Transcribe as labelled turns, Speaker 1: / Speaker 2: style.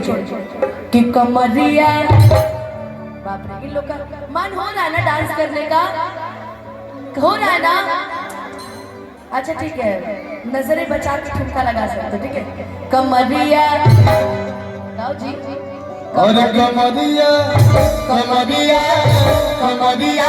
Speaker 1: छोड़ के कि कमरिया। बाप रे, इन लोग का मन हो रहा है ना डांस करने का? हो रहा है ना? अच्छा ठीक है, नजरें बचा के ठुमका लगा सकते हो, ठीक है? कमरिया गाओ जी।
Speaker 2: और कमरिया कमरिया कमरिया